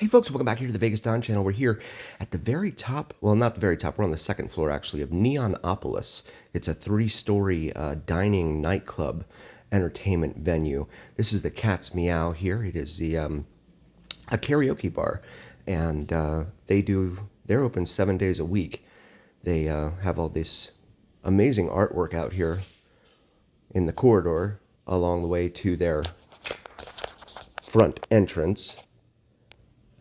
Hey folks, welcome back here to the Vegas Don channel. We're here at the very top, well, not the very top, we're on the second floor actually, of Neonopolis. It's a three-story dining nightclub entertainment venue. This is the Cat's Meow here. It is a karaoke bar, and they're open 7 days a week. They have all this amazing artwork out here in the corridor along the way to their front entrance.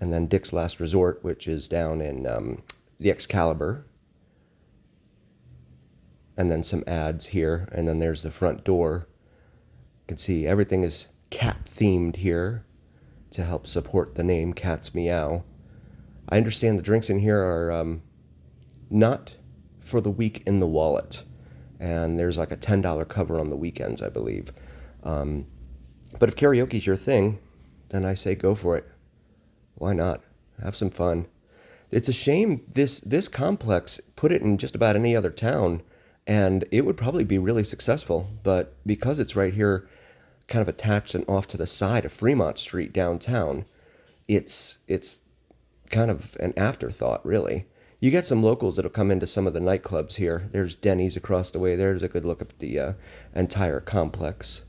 And then Dick's Last Resort, which is down in the Excalibur. And then some ads here. And then there's the front door. You can see everything is cat themed here to help support the name Cat's Meow. I understand the drinks in here are not for the week in the wallet. And there's like a $10 cover on the weekends, I believe. But if karaoke's your thing, then I say go for it. Why not? Have some fun. It's a shame this complex put it in just about any other town, and it would probably be really successful. But because it's right here, kind of attached and off to the side of Fremont Street downtown, it's kind of an afterthought, really. You get some locals that'll come into some of the nightclubs here. There's Denny's across the way. There's a good look at the entire complex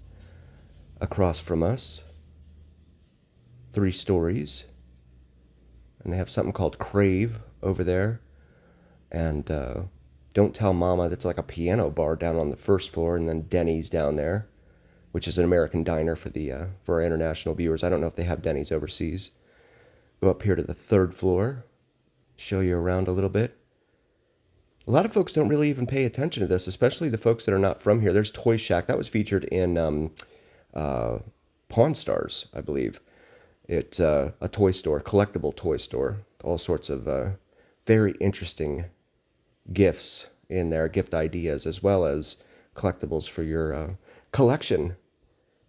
across from us. 3 stories. And they have something called Crave over there. And Don't Tell Mama, that's like a piano bar down on the first floor. And then Denny's down there, which is an American diner for our international viewers. I don't know if they have Denny's overseas. Go up here to the 3rd floor, show you around a little bit. A lot of folks don't really even pay attention to this, especially the folks that are not from here. There's Toy Shack. That was featured in Pawn Stars, I believe. It's a toy store, collectible toy store. All sorts of very interesting gifts in there, gift ideas, as well as collectibles for your collection,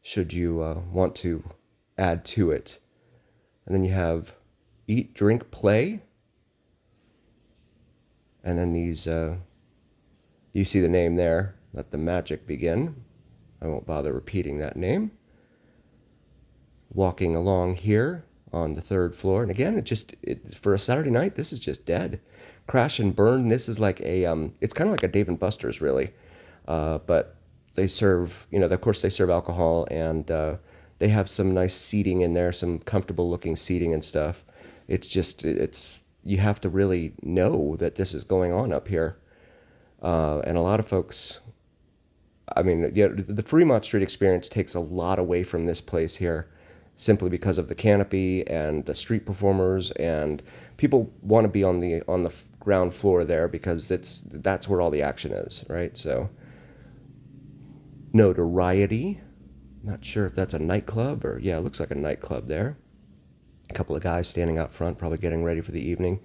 should you want to add to it. And then you have Eat, Drink, Play. And then these, you see the name there, Let the Magic Begin. I won't bother repeating that name. Walking along here on the 3rd floor, and again, for a Saturday night, this is just dead. Crash and Burn. This is like it's kind of like a Dave and Buster's, really, but they serve, of course, they serve alcohol, and they have some nice seating in there, some comfortable looking seating and stuff. It's you have to really know that this is going on up here, and a lot of folks. I mean, yeah, the Fremont Street experience takes a lot away from this place here, simply because of the canopy and the street performers, and people want to be on the ground floor there because that's where all the action is, right? So, Notoriety. Not sure if that's a nightclub or, yeah, it looks like a nightclub there. A couple of guys standing out front, probably getting ready for the evening.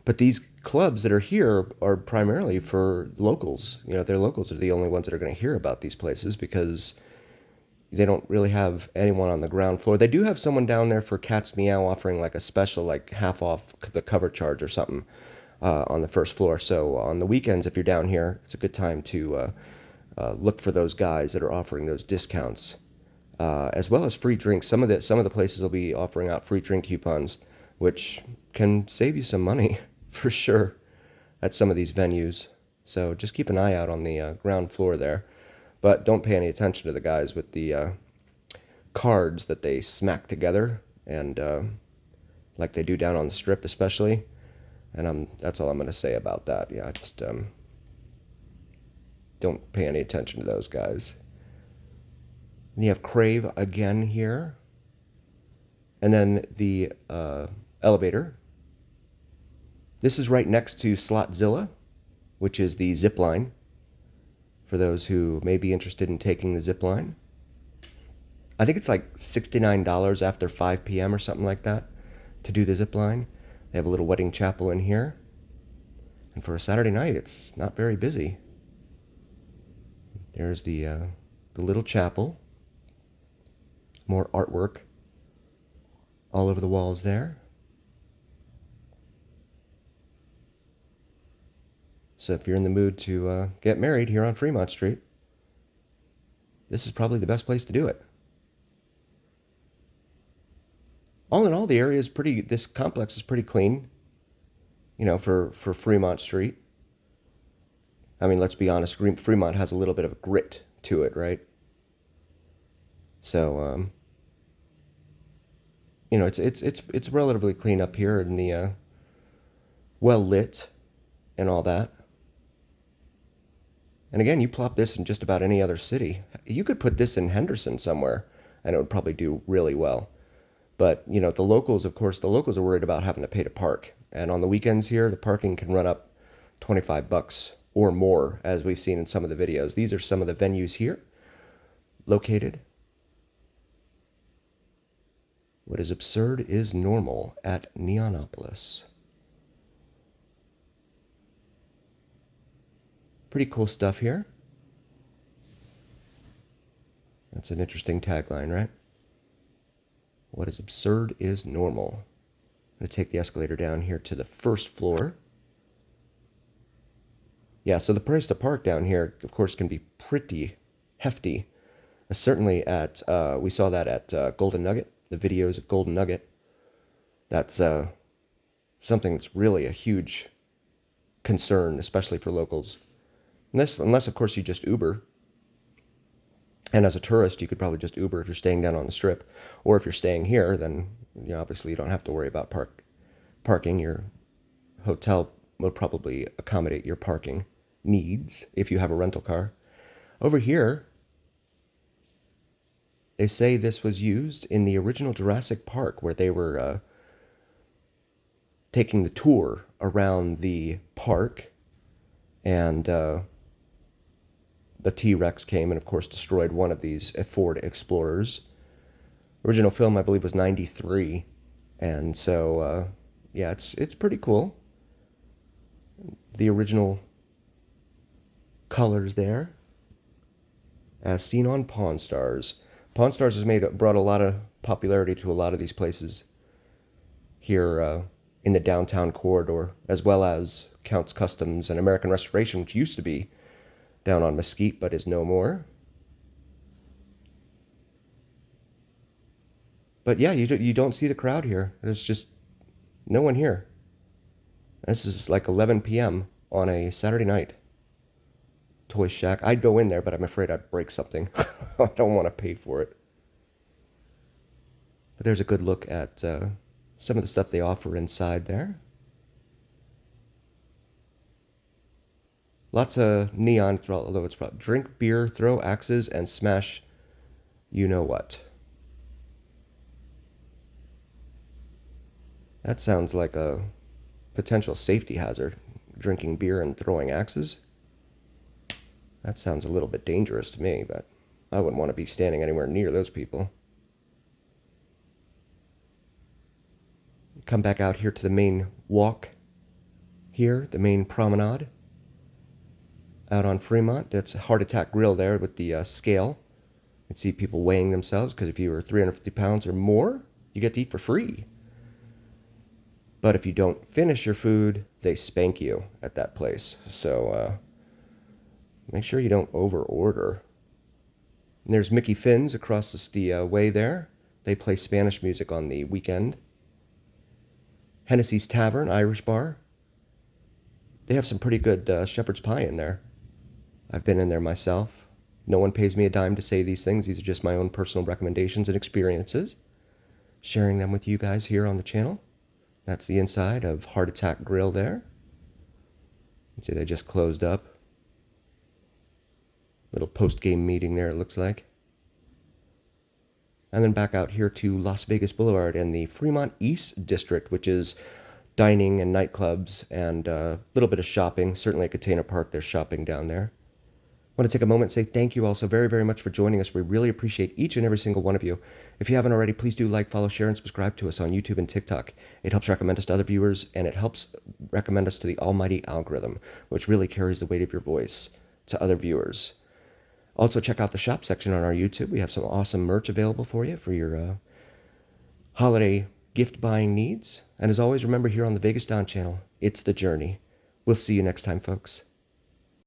But these clubs that are here are primarily for locals. Their locals are the only ones that are going to hear about these places because they don't really have anyone on the ground floor. They do have someone down there for Cat's Meow offering like a special, like half off the cover charge or something on the 1st floor. So on the weekends, if you're down here, it's a good time to look for those guys that are offering those discounts, as well as free drinks. Some of the places will be offering out free drink coupons, which can save you some money for sure at some of these venues. So just keep an eye out on the ground floor there. But don't pay any attention to the guys with the cards that they smack together, and like they do down on the Strip especially. And that's all I'm going to say about that. Yeah, just don't pay any attention to those guys. And you have Crave again here. And then the elevator. This is right next to Slotzilla, which is the zip line, for those who may be interested in taking the zip line. I think it's like $69 after 5 p.m. or something like that to do the zip line. They have a little wedding chapel in here. And for a Saturday night, it's not very busy. There's the little chapel. More artwork all over the walls there. So if you're in the mood to get married here on Fremont Street, this is probably the best place to do it. All in all, the area is pretty, this complex is pretty clean, for Fremont Street. I mean, let's be honest, Fremont has a little bit of a grit to it, right? So, it's relatively clean up here in the well lit and all that. And again, you plop this in just about any other city. You could put this in Henderson somewhere, and it would probably do really well. But, the locals, of course, the locals are worried about having to pay to park. And on the weekends here, the parking can run up 25 bucks or more, as we've seen in some of the videos. These are some of the venues here located. What is absurd is normal at Neonopolis. Pretty cool stuff here. That's an interesting tagline, right? What is absurd is normal. I'm going to take the escalator down here to the first floor. Yeah, so the price to park down here, of course, can be pretty hefty. Certainly at, we saw that at Golden Nugget, the videos of Golden Nugget. That's something that's really a huge concern, especially for locals. Unless, of course, you just Uber. And as a tourist, you could probably just Uber if you're staying down on the Strip. Or if you're staying here, then obviously you don't have to worry about parking. Your hotel will probably accommodate your parking needs if you have a rental car. Over here, they say this was used in the original Jurassic Park, where they were taking the tour around the park, and the T-Rex came and, of course, destroyed one of these Ford Explorers. Original film, I believe, was 93. And so, yeah, it's pretty cool. The original colors there, as seen on Pawn Stars. Pawn Stars has brought a lot of popularity to a lot of these places here in the downtown corridor, as well as Count's Customs and American Restoration, which used to be down on Mesquite, but is no more. But yeah, you don't see the crowd here. There's just no one here. This is like 11 p.m. on a Saturday night. Toy Shack. I'd go in there, but I'm afraid I'd break something. I don't want to pay for it. But there's a good look at some of the stuff they offer inside there. Lots of neon, although it's probably drink beer, throw axes, and smash you know what. That sounds like a potential safety hazard, drinking beer and throwing axes. That sounds a little bit dangerous to me, but I wouldn't want to be standing anywhere near those people. Come back out here to the main walk here, the main promenade out on Fremont. That's Heart Attack Grill there with the scale. You can see people weighing themselves, because if you are 350 pounds or more, you get to eat for free. But if you don't finish your food, they spank you at that place. So make sure you don't over-order. And there's Mickey Finn's across the way there. They play Spanish music on the weekend. Hennessy's Tavern, Irish Bar. They have some pretty good shepherd's pie in there. I've been in there myself. No one pays me a dime to say these things. These are just my own personal recommendations and experiences. Sharing them with you guys here on the channel. That's the inside of Heart Attack Grill there. You can see they just closed up. Little post-game meeting there, it looks like. And then back out here to Las Vegas Boulevard and the Fremont East District, which is dining and nightclubs and a little bit of shopping. Certainly at Container Park, there's shopping down there. I want to take a moment and say thank you all so very, very much for joining us. We really appreciate each and every single one of you. If you haven't already, please do like, follow, share, and subscribe to us on YouTube and TikTok. It helps recommend us to other viewers, and it helps recommend us to the almighty algorithm, which really carries the weight of your voice to other viewers. Also, check out the shop section on our YouTube. We have some awesome merch available for you for your holiday gift buying needs. And as always, remember, here on the Vegas Down channel, it's the journey. We'll see you next time, folks.